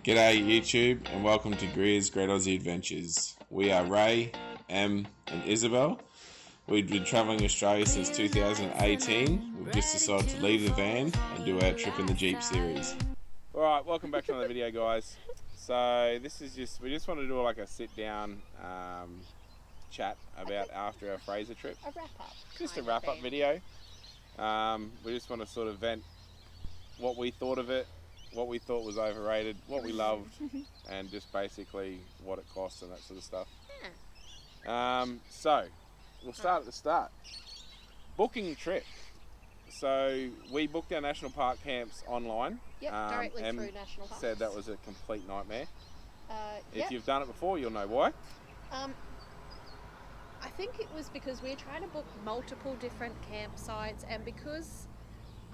G'day YouTube and welcome to Greer's Great Aussie Adventures. We are Ray, Em and Isabel. We've been travelling Australia since 2018. We've just decided to leave the van and do our trip in the Jeep series. Alright, welcome back to another video guys. So this is we just want to do like a sit down chat about after our Fraser trip. A wrap up. Just a wrap up video. We just want to sort of vent what we thought of it, what we thought was overrated, what we loved, and just basically what it costs and that sort of stuff. Yeah. So, we'll start at the start. Booking the trip. So, we booked our national park camps online. Yep, directly through national parks. Said that was a complete nightmare. If yep. you've done it before, you'll know why. I think it was because we were trying to book multiple different campsites, and because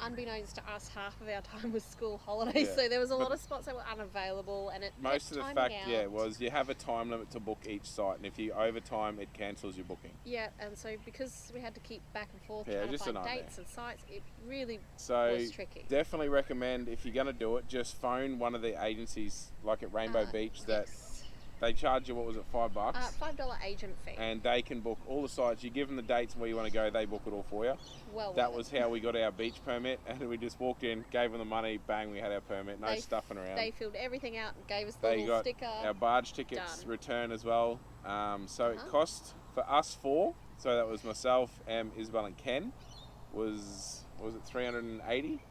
unbeknownst to us, half of our time was school holidays, so there was a lot of spots that were unavailable, and it most of the fact was you have a time limit to book each site, and if you overtime it cancels your booking. Yeah, and so because we had to keep back and forth trying to find dates and sites, it really was tricky. Definitely recommend, if you're going to do it, just phone one of the agencies like at Rainbow Beach that they charge you, what was it, $5? $5 agent fee. And they can book all the sites. You give them the dates and where you want to go, they book it all for you. Well, that was how we got our beach permit, and we just walked in, gave them the money, bang, we had our permit, no stuffing around. They filled everything out and gave us the little sticker. Our barge tickets return as well. So it cost for us four, so that was myself, Isabel and Ken, was it 380?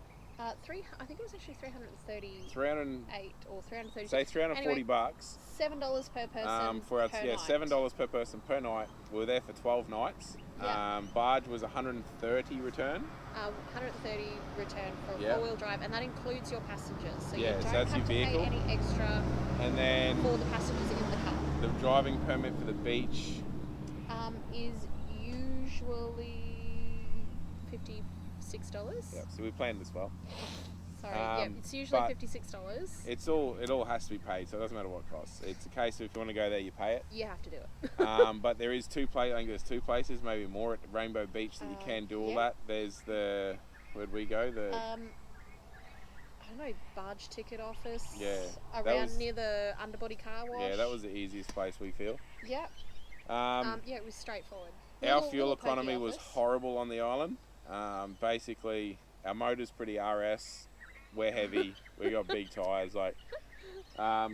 I think it was actually 338 or 330. Say 340 bucks. $7 per person. For us, $7 per person per night. We were there for 12 nights. Yeah. Barge was 130 return. 130 return for a four-wheel drive, and that includes your passengers. So you don't that's have your to vehicle. pay any extra. And then for the passengers in the car. The driving permit for the beach is usually $56. Yeah, so we planned this well. Sorry, it's usually $56. It all has to be paid, so it doesn't matter what it costs. It's a case of if you want to go there, you pay it. You have to do it. But there is I think there's two places, maybe more, at Rainbow Beach that you can do all that. There's where'd we go? I don't know, barge ticket office. Yeah. Around near the underbody car wash. Yeah, that was the easiest place we feel. Yeah. It was straightforward. Our fuel economy was horrible on the island. Basically, our motor's pretty RS. We're heavy. We got big tyres.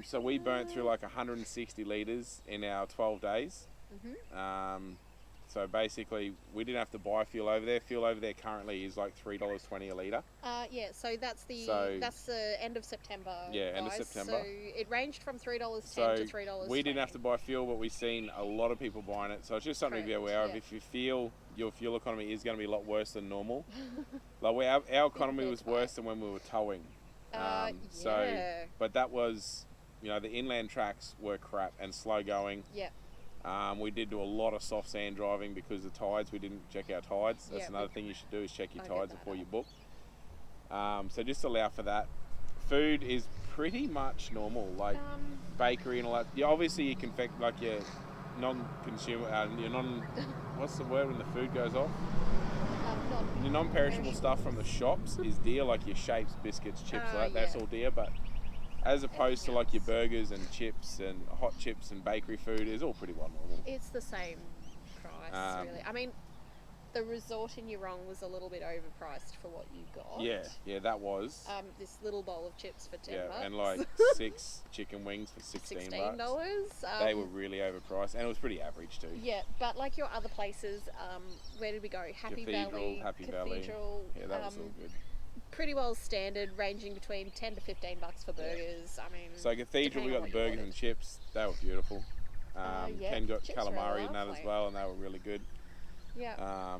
So we burnt through 160 litres in our 12 days. So basically, we didn't have to buy fuel over there. Fuel over there currently is $3.20 a litre. So that's the end of September. Yeah, end of September. So it ranged from $3.10 to $3.20. We didn't have to buy fuel, but we've seen a lot of people buying it. So it's just something to be aware of. If you feel your fuel economy is going to be a lot worse than normal. Our economy was worse than when we were towing. But that was, the inland tracks were crap and slow going. Yeah. We did do a lot of soft sand driving because of the tides. We didn't check our tides. That's another thing you should do, is check your tides before you book. So just allow for that. Food is pretty much normal, bakery and all that. Obviously you can your non-consumer, what's the word when the food goes off? Your non-perishable stuff from the shops is dear, your shapes, biscuits, chips, that's all dear, but as opposed to your burgers and chips and hot chips and bakery food is all pretty well normal. It's the same price, really. I mean, the resort in Yurong was a little bit overpriced for what you got. Yeah, that was. This little bowl of chips for $10. Yeah, and 6 chicken wings for $16. They were really overpriced, and it was pretty average too. Yeah, but your other places, where did we go? Happy Valley. Yeah, that was all good. Pretty well standard, ranging between $10 to $15 for burgers. I mean, so Cathedral, we got the burgers and chips. They were beautiful. Ken got calamari and that as well, and they were really good. Yeah.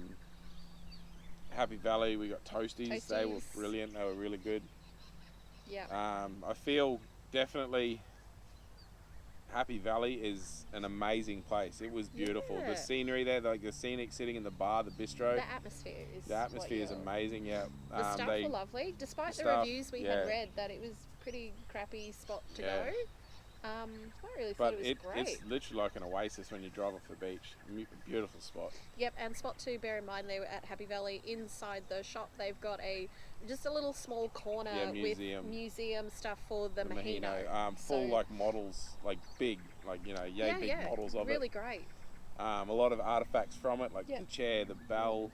Happy Valley, we got toasties. They were brilliant. They were really good. Yeah. I feel definitely Happy Valley is an amazing place. It was beautiful. The scenery there, the scenic sitting in the bar, the bistro. The atmosphere is amazing. Yeah. The staff were lovely, despite the reviews we had read that it was a pretty crappy spot to go. I really thought But it was great. it's literally like an oasis when you drive off the beach. Beautiful spot. Yep, and spot 2, bear in mind they were at Happy Valley. Inside the shop, they've got just a little small corner with museum stuff for the Mahino. Full like models, like big, like big models of it. Really great. A lot of artifacts from it, like the chair, the bell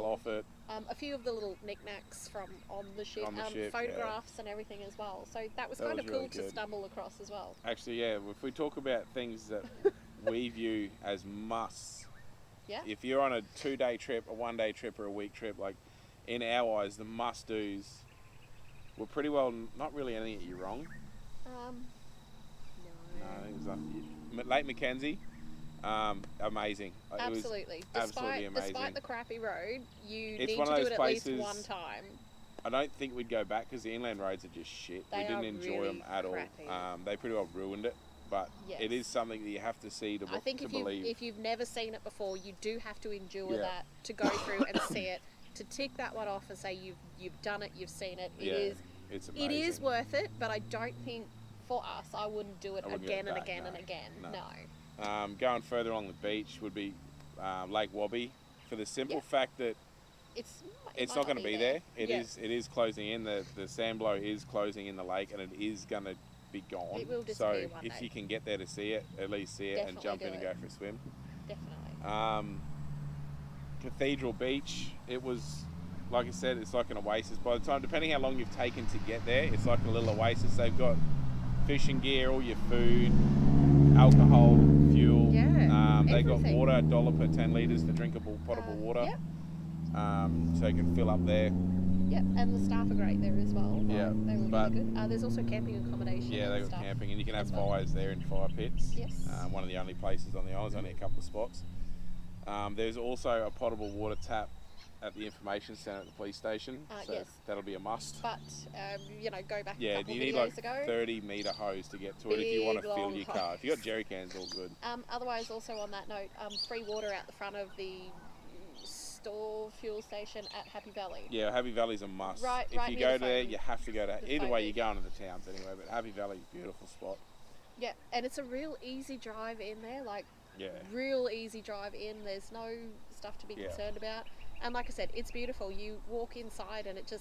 off it. A few of the little knickknacks from on the ship, photographs and everything as well. So that was kind of cool to stumble across as well. Actually, yeah, if we talk about things that we view as musts, if you're on a 2-day trip, a 1-day trip, or a week trip, like in our eyes, the must-dos were pretty well not really anything that you're wrong. No, it was Lake Mackenzie. Amazing. Absolutely. Absolutely amazing. Despite the crappy road, you it's need one to of do those it places, at least one time. I don't think we'd go back because the inland roads are just shit. We didn't enjoy them at all. They pretty well ruined it. But it is something that you have to see to believe. I think if you've never seen it before, you do have to endure that to go through and see it, to tick that one off and say you've done it, you've seen it. It's amazing. It is worth it, but I don't think for us, I wouldn't do it again and again and again. No. Going further along the beach would be Lake Wabi, for the simple fact that it's not going to be there. It is closing in. The sand blow is closing in the lake, and it is going to be gone. It will disappear one day. If you can get there to see it, at least see it and jump in and go for a swim. Definitely. Cathedral Beach, it was, like I said, it's like an oasis. By the time, depending how long you've taken to get there, it's like a little oasis. They've got fishing gear, all your food, alcohol, fuel. They got water, $1 per 10 litres for drinkable, potable water. So you can fill up there. Yep, and the staff are great there as well. Yeah, they were really good. There's also camping accommodation. Yeah, they've got camping, and you can have fires there in fire pits. Yes. One of the only places on the island. There's only a couple of spots. There's also a potable water tap at the information centre at the police station. So that'll be a must. But, go back a couple you of need videos ago. 30-metre hose to get to it if you want to fill your car. If you got jerry cans, all good. Otherwise, also on that note, free water out the front of the store fuel station at Happy Valley. Yeah, Happy Valley's a must. If you go there, you have to go to. Either way, you're going to the towns anyway. But Happy Valley's a beautiful spot. Yeah, and it's a real easy drive in there. Real easy drive in. There's no stuff to be concerned about. And like I said, it's beautiful. You walk inside and it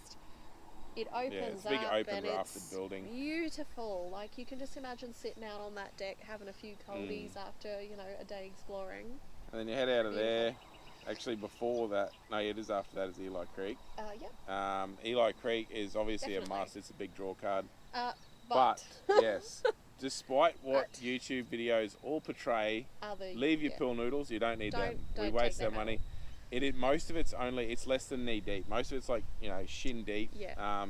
opens it's a big up open and rafted it's building. Beautiful. Like you can just imagine sitting out on that deck having a few coldies after a day exploring. And then you head out of there. Actually, before that, it is after that is Eli Creek. Eli Creek is obviously a must. It's a big draw card. But yes, despite what YouTube videos all portray, leave your pool noodles. You don't need them. We waste our money. Most of it's less than knee deep. Most of it's like shin deep.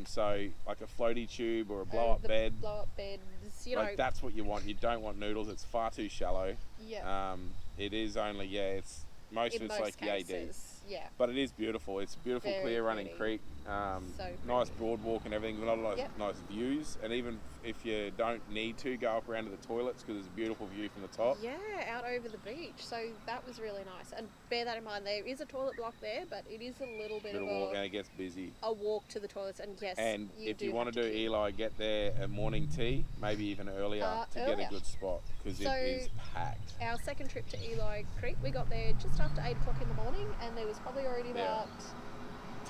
So like a floaty tube or a blow up bed. That's what you want. You don't want noodles. It's far too shallow. It is only it's most of it's like yay deep. But it is beautiful. It's a beautiful, clear running creek. Nice broad walk and everything. Not a lot of nice views. And even if you don't need to, go up around to the toilets because there's a beautiful view from the top. Yeah, out over the beach. So that was really nice. And bear that in mind, there is a toilet block there, but it is a little bit of a walk and it gets busy. A walk to the toilets, and and if you want to do Eli, get there at morning tea, maybe even earlier to get a good spot because it is packed. Our second trip to Eli Creek, we got there just after 8 o'clock in the morning, and there was probably already about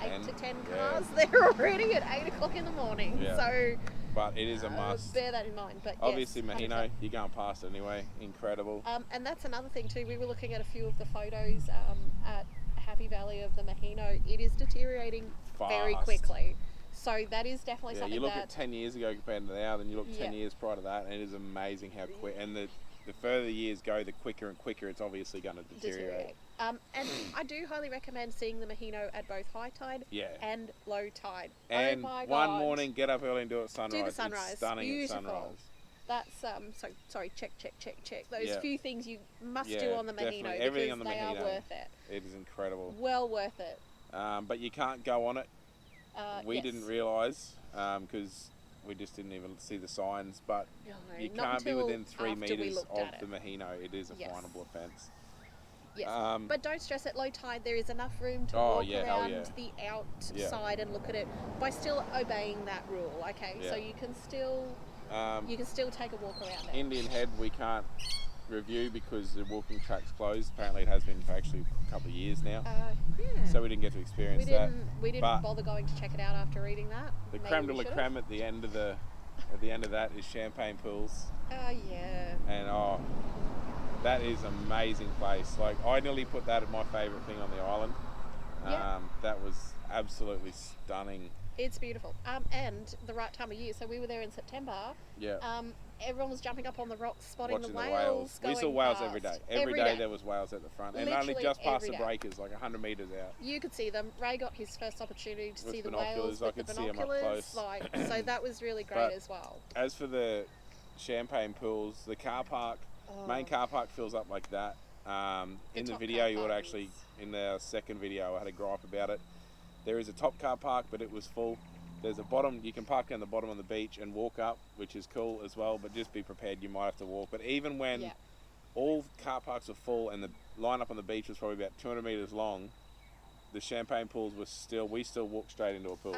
8 to 10 cars there already at 8 o'clock in the morning. But it is a must. Bear that in mind. But obviously, Mahino, you're going past it anyway. Incredible. And that's another thing too. We were looking at a few of the photos at Happy Valley of the Mahino. It is deteriorating very quickly. So that is definitely something. You look at 10 years ago compared to now, then you look 10 years prior to that, and it is amazing how quick. And the further the years go, the quicker and quicker it's obviously going to deteriorate. And I do highly recommend seeing the Mahino at both high tide and low tide. And oh my God. One morning, get up early and do it at sunrise. Do the sunrise. It's stunning Beautiful. at sunrise. That's sorry. Check. Those few things you must do on the Mahino Everything because on the they Mahino, are worth it. It is incredible. Well worth it. But you can't go on it. We didn't realise because we just didn't even see the signs. But you can't be within 3 metres of the Mahino. It is a finable offence. Yes, but don't stress at low tide. There is enough room to walk around the outside and look at it by still obeying that rule. Okay, so you can still You can still take a walk around it. Indian Head we can't review because the walking track's closed. Apparently it has been for actually a couple of years now. Yeah. So we didn't get to experience that. We didn't bother going to check it out after reading that. The creme de la creme at the end of that is Champagne Pools. Yeah. And that is an amazing place. Like, I nearly put that as my favourite thing on the island. That was absolutely stunning. It's beautiful. And the right time of year. So we were there in September. Yeah. Everyone was jumping up on the rocks, spotting Watching the whales. We saw whales every day. Every day there was whales at the front. And Literally only just past the day. breakers, like 100 metres out. You could see them. Ray got his first opportunity to see the whales I could see them up close. So that was really great as well. As for the Champagne Pools, the car park, main car park fills up like that. In the video, you would actually, in the second video, I had a gripe about it. There is a top car park, but it was full. There's a bottom, you can park down the bottom on the beach and walk up, which is cool as well, but just be prepared, you might have to walk. But even when all car parks are full and the line up on the beach was probably about 200 metres long, the Champagne Pools we still walked straight into a pool.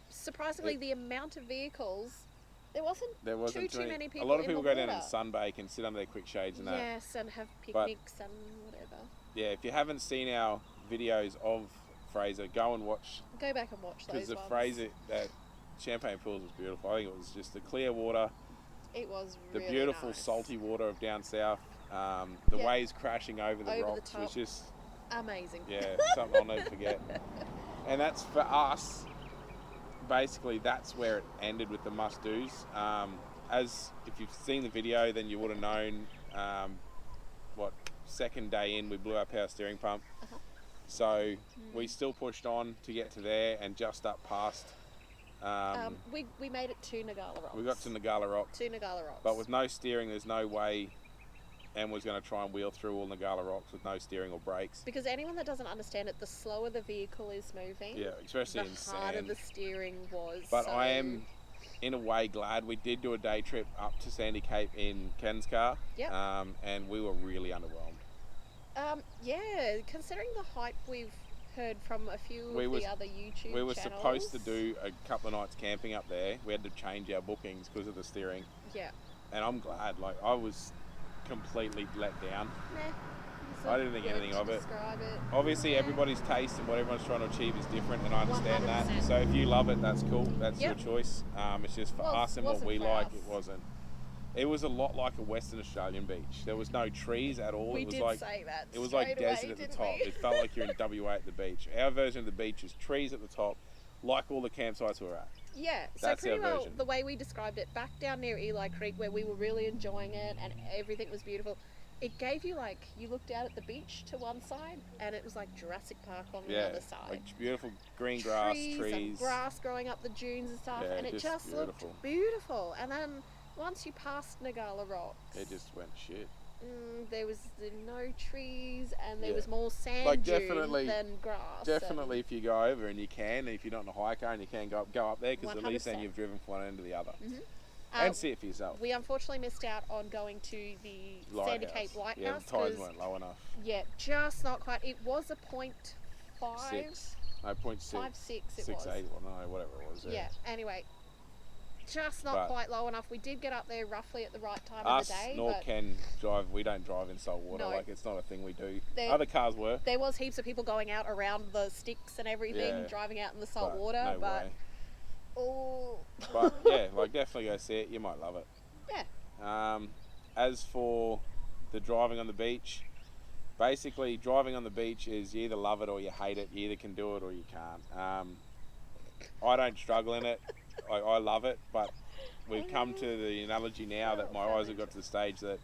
Surprisingly, the amount of vehicles, there wasn't too many people. A lot of people go down and sunbake and sit under their quick shades and that. Yes, and have picnics and whatever. Yeah, if you haven't seen our videos of Fraser, go back and watch those ones. Fraser, that Champagne Pools was beautiful. I think it was just the clear water. It was the really beautiful nice. Salty water of down south. The waves crashing over the rocks was just amazing. Yeah, something I'll never forget. And that's for us. Basically, that's where it ended with the must-dos. As if you've seen the video, then you would have known. Second day in, we blew our power steering pump. So we still pushed on to get to there and just up past. We made it to Nagala Rocks. We got to Nagala Rocks. But with no steering, there's no way Em was going to try and wheel through all Nagala Rocks with no steering or brakes. Because anyone that doesn't understand it, the slower the vehicle is moving, especially in the harder the steering was. But I am, in a way, glad we did do a day trip up to Sandy Cape in Ken's car. And we were really underwhelmed. Considering the hype we've heard from a few of the other YouTube channels. We were supposed to do a couple of nights camping up there. We had to change our bookings because of the steering. Yeah. And I'm glad. Like, I was completely let down. I didn't think anything of it. Obviously, everybody's taste and what everyone's trying to achieve is different, and I understand 100%. That. So if you love it, that's cool. That's your choice. It's just for us and what we like. It wasn't. It was a lot like a Western Australian beach. There was no trees at all. We it was did like, say that. It was like desert at the top. It felt like you're in WA at the beach. Our version of the beach is trees at the top, like all the campsites we were at. Yeah, that's so pretty well version. The way we described it, back down near Eli Creek where we were really enjoying it and everything was beautiful, it gave you you looked out at the beach to one side and it was like Jurassic Park on the other side. Like beautiful green grass, trees. And grass growing up the dunes and stuff, and it just looked beautiful. And then once you passed Nagala Rocks, it just went shit. There was no trees, and there was more sand dunes than grass. Definitely, if you go over and you can, if you're not in a high car and you can go up there, because at least then you've driven from one end to the other. And see it for yourself. We unfortunately missed out on going to the Sandy Cape Lighthouse. Yeah, the tides weren't low enough. Yeah, just not quite. It was a 0.5. 6. No, 0.6. 5.6 it 6, was. 8, well, no, whatever it was. Yeah, anyway. Just not quite low enough. We did get up there roughly at the right time of the day. Nor Ken drive. We don't drive in salt water. No. Like, it's not a thing we do. Other cars were. There was heaps of people going out around the sticks and everything, driving out in the salt water. No way. But definitely go see it. You might love it. Yeah. As for the driving on the beach, basically driving on the beach is you either love it or you hate it. You either can do it or you can't. I don't struggle in it. I love it, but we've come to the analogy now that my eyes have got to the stage that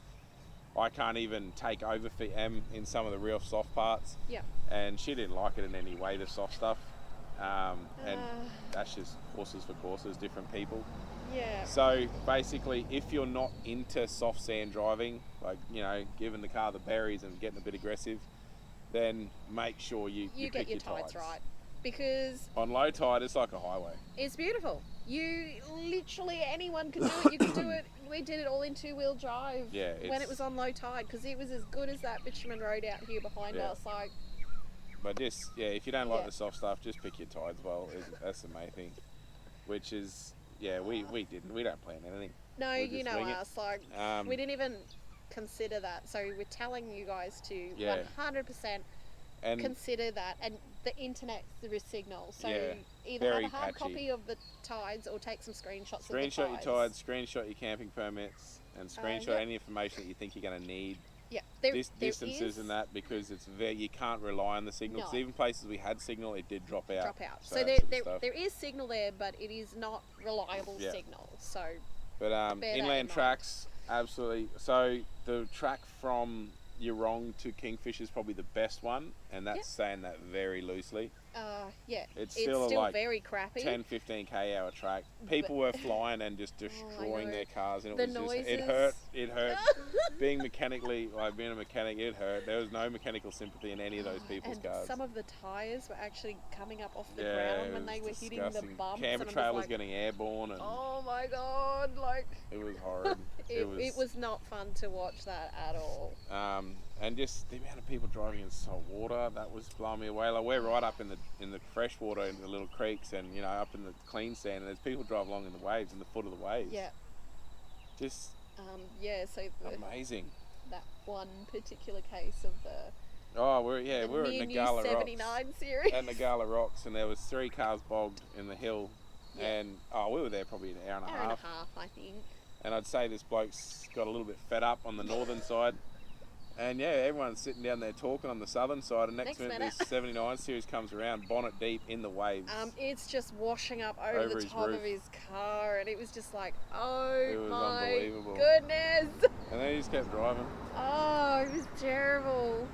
I can't even take over for Em in some of the real soft parts. Yeah. And she didn't like it in any way, the soft stuff. And that's just horses for courses, different people. Yeah. So basically, if you're not into soft sand driving, giving the car the berries and getting a bit aggressive, then make sure you get your tides right. Because on low tide, it's like a highway. It's beautiful. You literally, anyone can do it. You can do it. We did it all in 2-wheel drive when it was on low tide, because it was as good as that bitumen road out here behind us. But just, if you don't like the soft stuff, just pick your tides well. That's the main thing. Which is, we didn't. We don't plan anything. No, you know wing us. Like, we didn't even consider that. So we're telling you guys to 100% consider that. And the internet's the signal. So either have a hard copy of the tides or take some screenshots of the tides. Screenshot your tides, screenshot your camping permits, and screenshot any information that you think you're going to need. Yeah, distances and that, because it's you can't rely on the signal. Because even places we had signal, it did drop out. So there is signal there, but it is not reliable signal. So, but inland tracks, absolutely. So the track from Eurong to Kingfish is probably the best one, and that's saying that very loosely. It's still like very crappy. 10-15k hour track. People were flying and just destroying their cars, and it hurt. being a mechanic, it hurt. There was no mechanical sympathy in any of those people's cars. Some of the tyres were actually coming up off the ground when they were hitting the bumps. Camper trailers getting airborne, and oh my god, like it was horrid. it was not fun to watch that at all. And just the amount of people driving in salt water, that was blowing me away. Like, we're right up in the fresh water, in the little creeks, and up in the clean sand, and there's people drive along in the waves, in the foot of the waves. Yeah. Just so amazing. That one particular case of the we're at Nagala Rocks. EP79 series. At Nagala Rocks, and there was 3 cars bogged in the hill, and we were there probably an hour and a half, I think. And I'd say this bloke's got a little bit fed up on the northern side. And everyone's sitting down there talking on the southern side, and next minute this 79 series comes around, bonnet deep in the waves. It's just washing up over the top of his car, and it was just like, it was unbelievable. Goodness! And then he just kept driving. Oh, it was terrible.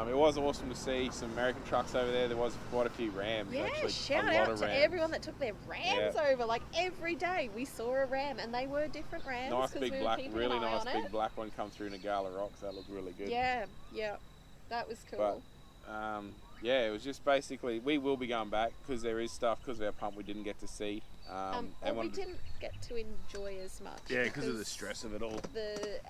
It was awesome to see some American trucks over there. There was quite a few Rams. Yeah, actually, shout out to everyone that took their Rams over. Like, every day we saw a Ram, and they were different Rams. Nice big really nice big black one come through Nagala Rocks. That looked really good. Yeah, that was cool. But, it was just basically, we will be going back because there is stuff, because of our pump we didn't get to see. And we didn't get to enjoy as much. Yeah, because of the stress of it all.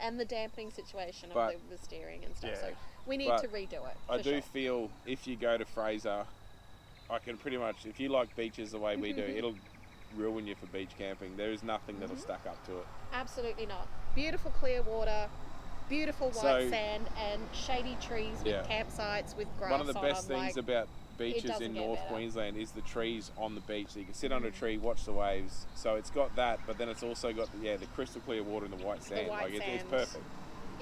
And the dampening situation of the steering and stuff. So we need to redo it. I do feel if you go to Fraser, I can pretty much, if you like beaches the way we do, it'll ruin you for beach camping. There is nothing that'll stack up to it. Absolutely not. Beautiful clear water. Beautiful white sand and shady trees with campsites with grass on them. One of the best things about beaches in North Queensland is the trees on the beach. So you can sit under a tree, watch the waves. So it's got that, but then it's also got the crystal clear water and the white sand. It's perfect.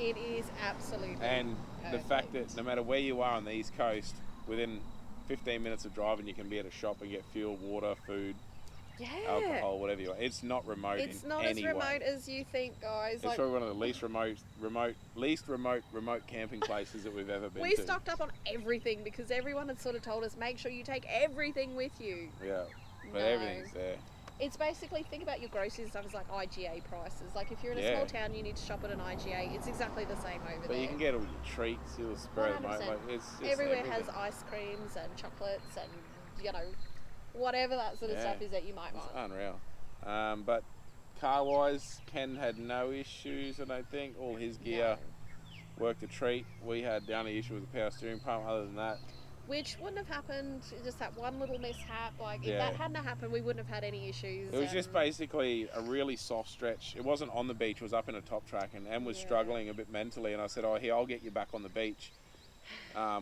It is absolutely And perfect. The fact that no matter where you are on the East Coast, within 15 minutes of driving, you can be at a shop and get fuel, water, food, alcohol, whatever you want. It's not remote. It's not as remote as you think, guys. It's probably one of the least remote camping places that we've ever been to. We stocked up on everything because everyone had sort of told us, make sure you take everything with you. Yeah, but everything's there. It's basically, think about your groceries and stuff as like IGA prices. Like if you're in a small town, you need to shop at an IGA. It's exactly the same over there. But you can get all your treats, you'll spread them out. Like, it's just everywhere has ice creams and chocolates and, whatever that sort of stuff is that you might want. It's unreal. But car-wise, Ken had no issues, I don't think. All his gear worked a treat. We had the only issue with the power steering pump. Other than that, which wouldn't have happened, just that one little mishap. Like, if that hadn't happened, we wouldn't have had any issues. It was just basically a really soft stretch. It wasn't on the beach, it was up in a top track, and Em was struggling a bit mentally, and I said, here, I'll get you back on the beach.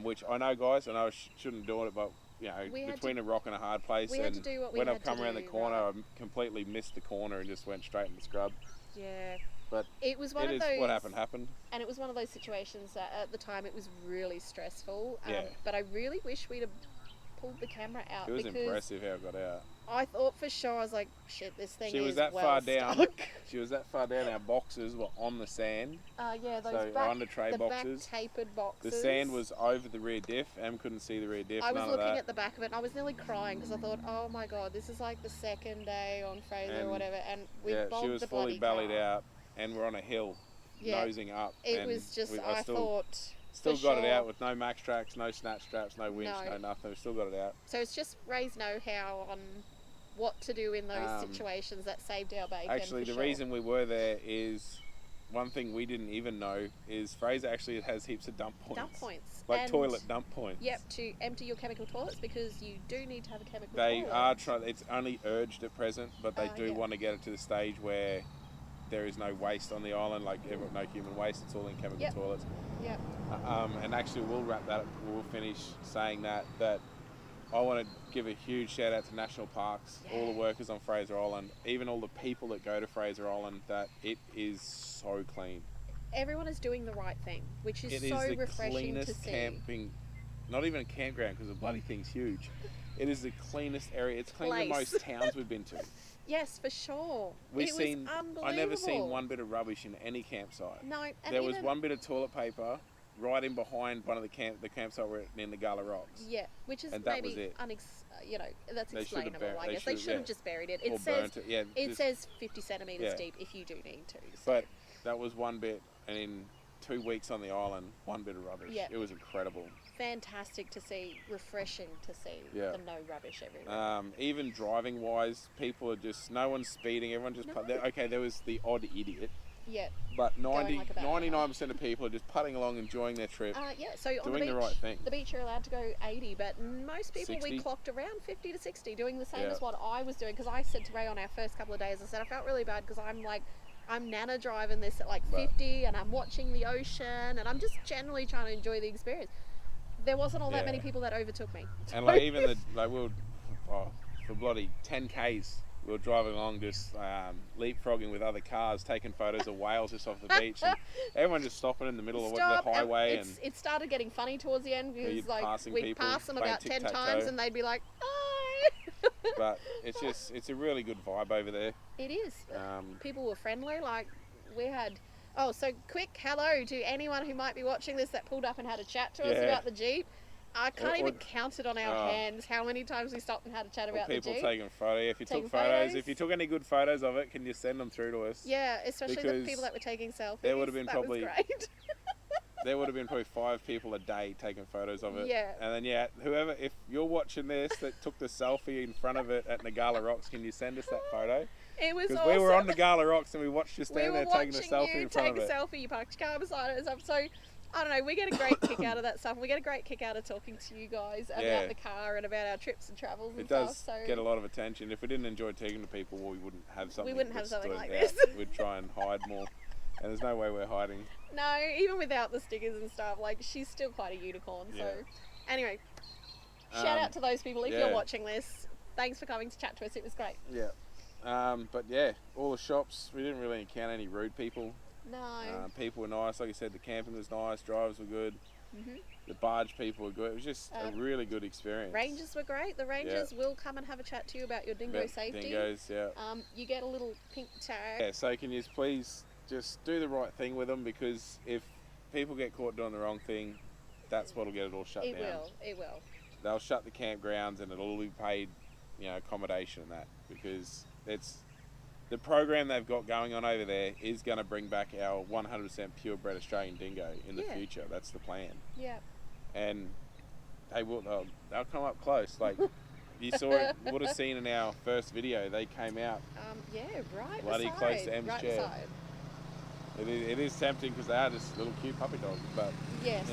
Which I know, guys, I shouldn't do it, but, between a rock and a hard place, and when I've come around the corner, I completely missed the corner and just went straight in the scrub. Yeah. But it was one of those. What happened. And it was one of those situations that at the time it was really stressful. But I really wish we'd have pulled the camera out. It was impressive how it got out. I thought for sure, I was like, shit, this thing is She was that far down, our boxes were on the sand. Those on the tray boxes. Back tapered boxes. The sand was over the rear diff. Em couldn't see the rear diff. I was looking at the back of it and I was nearly crying because I thought, oh my god, this is like the second day on Fraser or whatever, and we bogged she was the fully bellied out, and we're on a hill, nosing up. It was just, I thought... Still got it out with no max tracks, no snatch straps, no winch, no nothing. We still got it out. So it's just Ray's know-how on what to do in those situations that saved our bacon. Actually, the reason we were there is one thing we didn't even know is Fraser actually has heaps of dump points. Dump points. Like toilet dump points. Yep, to empty your chemical toilets because you do need to have a chemical toilet. They are it's only urged at present, but they do want to get it to the stage where there is no waste on the island, like no human waste. It's all in chemical toilets. Yep. And actually, we'll wrap that up. We'll finish saying that I want to give a huge shout out to national parks, all the workers on Fraser Island, even all the people that go to Fraser Island, that it is so clean. Everyone is doing the right thing, which is it so is the refreshing to cleanest see. Camping, not even a campground because the bloody thing's huge. It is the cleanest area. It's cleaner than most towns we've been to. Yes, for sure. It was unbelievable. I never seen one bit of rubbish in any campsite. No, and there was one bit of toilet paper right in behind one of the campsite we're in the Gala Rocks. Yeah, which is and that maybe was it. That's explainable. I guess they should have just buried it. It says 50 centimeters deep if you do need to. So. But that was one bit, and in 2 weeks on the island, one bit of rubbish. Yeah. It was incredible. Fantastic to see, refreshing to see the no rubbish everywhere. Even driving wise, people are just, no one's speeding, everyone just, okay, there was the odd idiot. Yeah. But 99% of people are just putting along, enjoying their trip, so on doing the beach, the right thing. The beach you're allowed to go 80, but most people 60. we clocked around 50 to 60, doing the same as what I was doing. Because I said to Ray on our first couple of days, I said I felt really bad because I'm nana driving this at like 50 and I'm watching the ocean and I'm just generally trying to enjoy the experience. There wasn't all that many people that overtook me. And even for bloody 10 Ks, we were driving along just leapfrogging with other cars, taking photos of whales just off the beach. And everyone just stopping in the middle of the highway. And it started getting funny towards the end because we'd pass them about 10 times and they'd be like, hi! But it's a really good vibe over there. It is. People were friendly. We had... Oh, so quick hello to anyone who might be watching this that pulled up and had a chat to us about the Jeep. I can't even count it on our hands how many times we stopped and had a chat about the Jeep. People taking photos. If you took photos, if you took any good photos of it, can you send them through to us? Yeah, especially the people that were taking selfies. There would have been was great. There would have been probably 5 people a day taking photos of it. Yeah. And then whoever, if you're watching this that took the selfie in front of it at Nagala Rocks, can you send us that photo? It was awesome. Because we were on Nagala Rocks and we watched you stand there taking a selfie in front of it. You take a selfie, you parked your car beside it and stuff. So, I don't know, we get a great kick out of that stuff. We get a great kick out of talking to you guys about the car and about our trips and travels and stuff. It does get a lot of attention. If we didn't enjoy talking to people, we wouldn't have something. We wouldn't have something like this. We'd try and hide more. And there's no way we're hiding. No, even without the stickers and stuff, she's still quite a unicorn. So, anyway, shout out to those people if you're watching this. Thanks for coming to chat to us. It was great. Yeah. But all the shops, we didn't really encounter any rude people. No. People were nice. Like I said, the camping was nice. Drivers were good. Mm-hmm. The barge people were good. It was just a really good experience. Rangers were great. The Rangers will come and have a chat to you about your dingo safety. Dingoes, you get a little pink tag. Yeah, so can you please just do the right thing with them, because if people get caught doing the wrong thing, that's what'll get it all shut down. It will. They'll shut the campgrounds and it'll all be paid, accommodation and that, because it's the program they've got going on over there is going to bring back our 100% purebred Australian dingo in the future. That's the plan. Yeah. And they'll come up close. You would have seen in our first video, they came out right bloody beside, close to Em's right chair. beside. It is tempting because they are just little cute puppy dogs, but yes.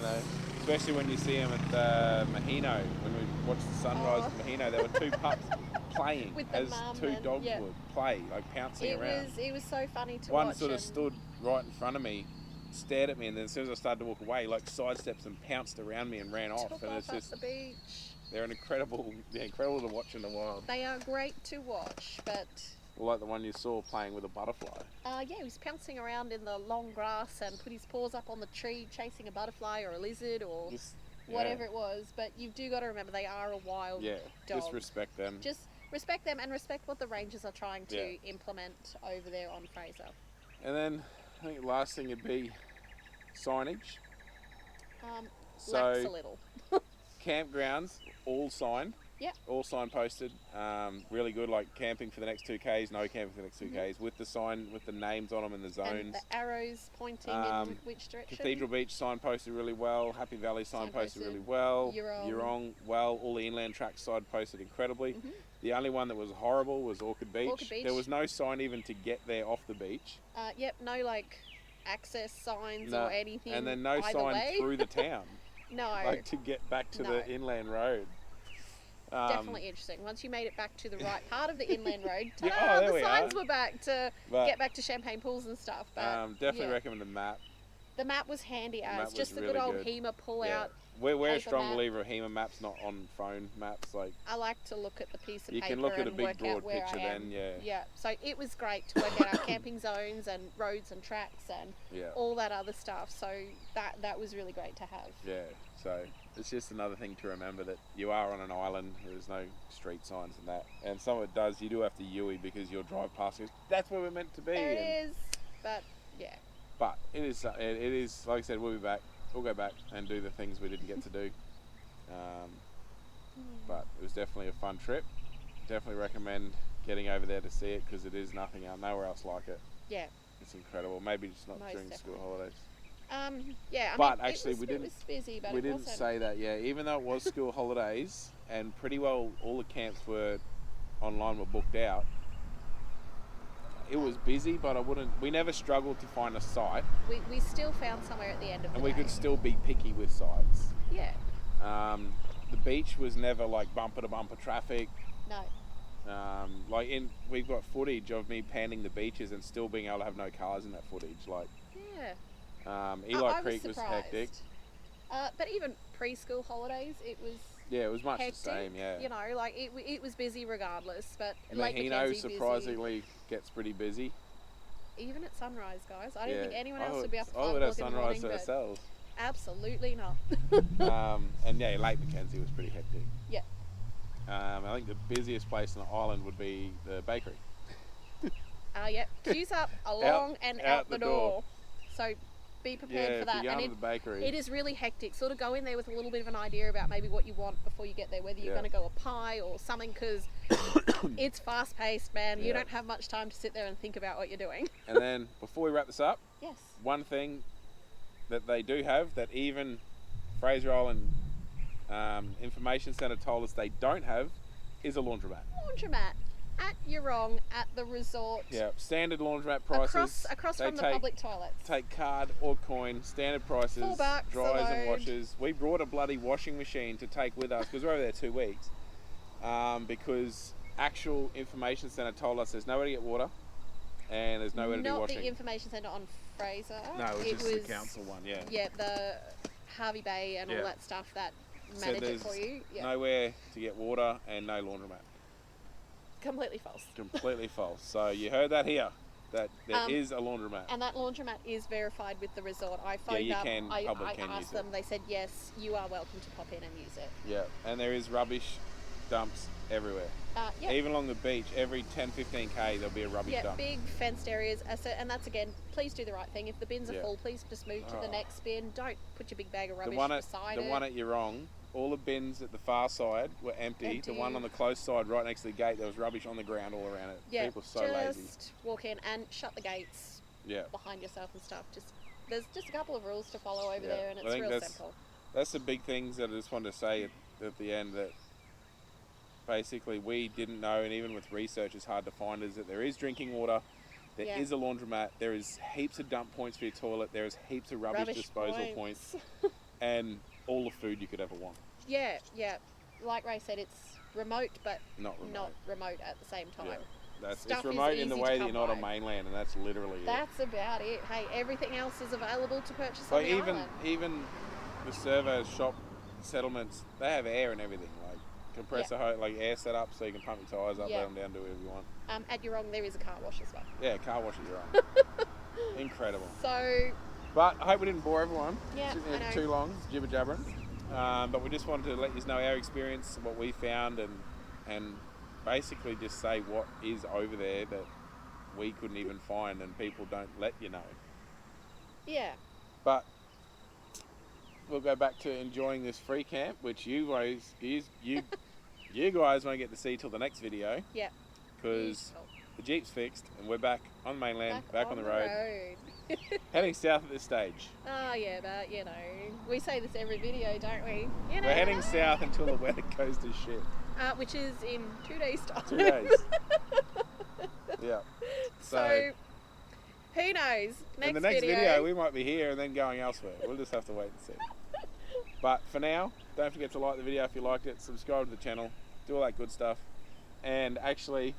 Especially when you see them at Mahino, when we watched the sunrise at Mahino, there were 2 pups playing as 2 dogs would play, pouncing around. It was so funny to watch. One sort of stood right in front of me, stared at me, and then as soon as I started to walk away, sidesteps and pounced around me and ran off. And it's just the beach. They're incredible to watch in the wild. They are great to watch, but. Like the one you saw playing with a butterfly. He was pouncing around in the long grass and put his paws up on the tree, chasing a butterfly or a lizard or whatever it was. But you've got to remember they are a wild dog. Just respect them. Just respect them and respect what the Rangers are trying to implement over there on Fraser. And then I think the last thing would be signage. Lacks a little. Campgrounds, all signed. Yeah. All signposted. Really good, camping for the next 2Ks, no camping for the next 2Ks, with the sign, with the names on them and the zones. And the arrows pointing in which direction. Cathedral Beach signposted really well. Happy Valley signposted really well. Eurong, all the inland tracks signposted incredibly. Mm-hmm. The only one that was horrible was Orchid Beach. There was no sign even to get there off the beach. No access signs or anything. And then no sign through the town. No. To get back to the inland road. Definitely interesting. Once you made it back to the right part of the inland road, the signs were back to get back to Champagne Pools and stuff. But definitely recommend the map. The map was handy as just the really good old HEMA pull out. We're a strong believer of HEMA maps, not on phone maps. Like I like to look at the piece of paper. You can look at a big broad picture then, Yeah, so it was great to work out our camping zones and roads and tracks and all that other stuff. So that was really great to have. Yeah, so it's just another thing to remember that you are on an island. There's no street signs and that. And some of it does, you do have to Yui because you'll drive past it. That's where we're meant to be. It is, but yeah. But it is, like I said, we'll be back. We'll go back and do the things we didn't get to do. But it was definitely a fun trip. Definitely recommend getting over there to see it because it is nowhere else like it. Yeah. It's incredible. Maybe just not during school holidays. Yeah, but actually, it was busy, but we didn't say that. Yeah, even though it was school holidays and pretty well all the camps were booked out. It was busy, but we never struggled to find a site. We still found somewhere at the end of the day. And we could still be picky with sites. Yeah. The beach was never like bumper to bumper traffic. No. We've got footage of me panning the beaches and still being able to have no cars in that footage. Yeah. Eli Creek was hectic. But even preschool holidays, it was. Yeah, it was much hectic. The same. Yeah. You know, like it was busy regardless, but and Mahino surprisingly gets pretty busy. Even at sunrise, guys. I don't think anyone else would be up at 5 o'clock in the morning. To ourselves. Absolutely not. And yeah, Lake Mackenzie was pretty hectic. Yeah. I think the busiest place on the island would be the bakery. Yeah. Queues up along and out the door. So be prepared for that. And to the bakery. It is really hectic. Sort of go in there with a little bit of an idea about maybe what you want before you get there, whether you're going to go a pie or something, because it's fast paced, man. You don't have much time to sit there and think about what you're doing. And then before we wrap this up, yes, one thing that they do have that even Fraser Island Information Centre told us they don't have is a laundromat. At Eurong at the resort. Yeah, standard laundromat prices. Across from the public toilets. Take card or coin, standard prices, $4 dryers and washers. We brought a bloody washing machine to take with us because we're over there 2 weeks. Because actual Information Centre told us there's nowhere to get water and there's nowhere to do washing. Not the Information Centre on Fraser. No, it was the council one, yeah. Yeah, the Harvey Bay and all that stuff that manage it for you. Yeah. Nowhere to get water and no laundromat. Completely false. Completely false. So you heard that here, that there is a laundromat. And that laundromat is verified with the resort. I phoned up, I asked them, they said yes, you are welcome to pop in and use it. Yeah, and there is rubbish dumps everywhere. Even along the beach, every 10-15k there'll be a rubbish dump. Yeah, big fenced areas. And that's again, please do the right thing. If the bins are full, please just move to the next bin. Don't put your big bag of rubbish beside it. The one at Eurong, all the bins at the far side were empty. The one on the close side, right next to the gate, there was rubbish on the ground all around it. Yeah, people are so lazy. Just walk in and shut the gates behind yourself and stuff. There's just a couple of rules to follow over there, and it's real simple. That's the big things that I just wanted to say at the end, that basically we didn't know, and even with research it's hard to find, is that there is drinking water, there is a laundromat, there is heaps of dump points for your toilet, there is heaps of rubbish disposal points and all the food you could ever want. Yeah. Like Ray said, it's remote, but not remote at the same time. Yeah. It's remote in the way that you're not on mainland, and that's literally That's about it. Hey, everything else is available to purchase on the island. Even the servos, shop, settlements, they have air and everything, like compressor, like air set up so you can pump your tyres up, let them down, do whatever you want. At Eurong there is a car wash as well. Yeah, car wash at Eurong. Incredible. So... But I hope we didn't bore everyone. Yeah, I know. Too long, jibber jabbering. But we just wanted to let you know our experience, what we found, and basically just say what is over there that we couldn't even find and people don't let you know. Yeah. But we'll go back to enjoying this free camp, which you guys won't get to see till the next video. Yeah. Because the Jeep's fixed and we're back on mainland, back on the road. Heading south at this stage. Oh yeah, but you know, we say this every video, don't we? You know, we're heading south until the weather goes to shit. Which is in 2 days' time. 2 days. Yeah. So who knows? In the next video we might be here and then going elsewhere. We'll just have to wait and see. But for now, don't forget to like the video if you liked it, subscribe to the channel, do all that good stuff. And actually,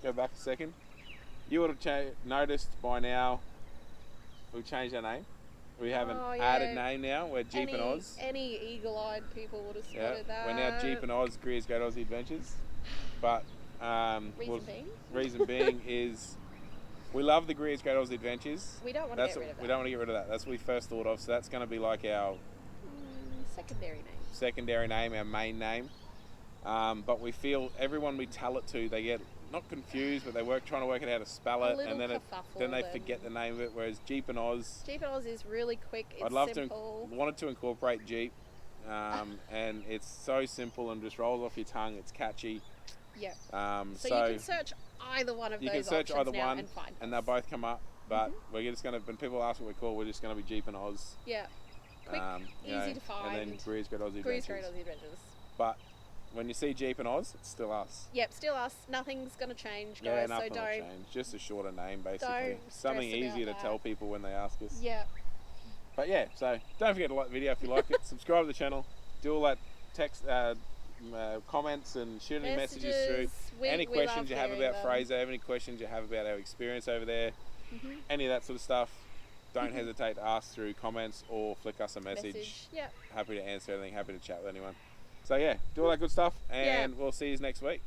go back a second. You would have noticed by now we changed our name. We have an added name now. We're Jeep and Oz. Any eagle-eyed people would have spotted that. We're now Jeep and Oz, Greer's Great Aussie Adventures. But reason being is we love the Greer's Great Aussie Adventures. We don't want to get rid of that. We don't want to get rid of that. That's what we first thought of. So that's going to be like our secondary name, our main name. But we feel everyone we tell it to, they get not confused, but they trying to work out how to spell it, and then they forget the name of it. Whereas Jeep and Oz is really quick. It's simple. Wanted to incorporate Jeep, and it's so simple and just rolls off your tongue. It's catchy. Yeah. So you can search either one of those options now and find us. And they'll both come up. But we're just going to, when people ask what we're called, we're just going to be Jeep and Oz. Yeah. Quick, easy to find. And then Greer's Great Aussie Adventures. But when you see Jeep and Oz, it's still us. Yep, still us. Nothing's going to change, guys. Yeah, nothing will change. Just a shorter name, basically. Something easier to tell people when they ask us. Yeah. But yeah, so don't forget to like the video if you like it. Subscribe to the channel. Do all that text, comments and shoot any messages through. Any questions you have about Fraser, any questions you have about our experience over there, any of that sort of stuff, don't hesitate to ask through comments or flick us a message. Yeah. Happy to answer anything, happy to chat with anyone. So yeah, do all that good stuff, and we'll see you next week.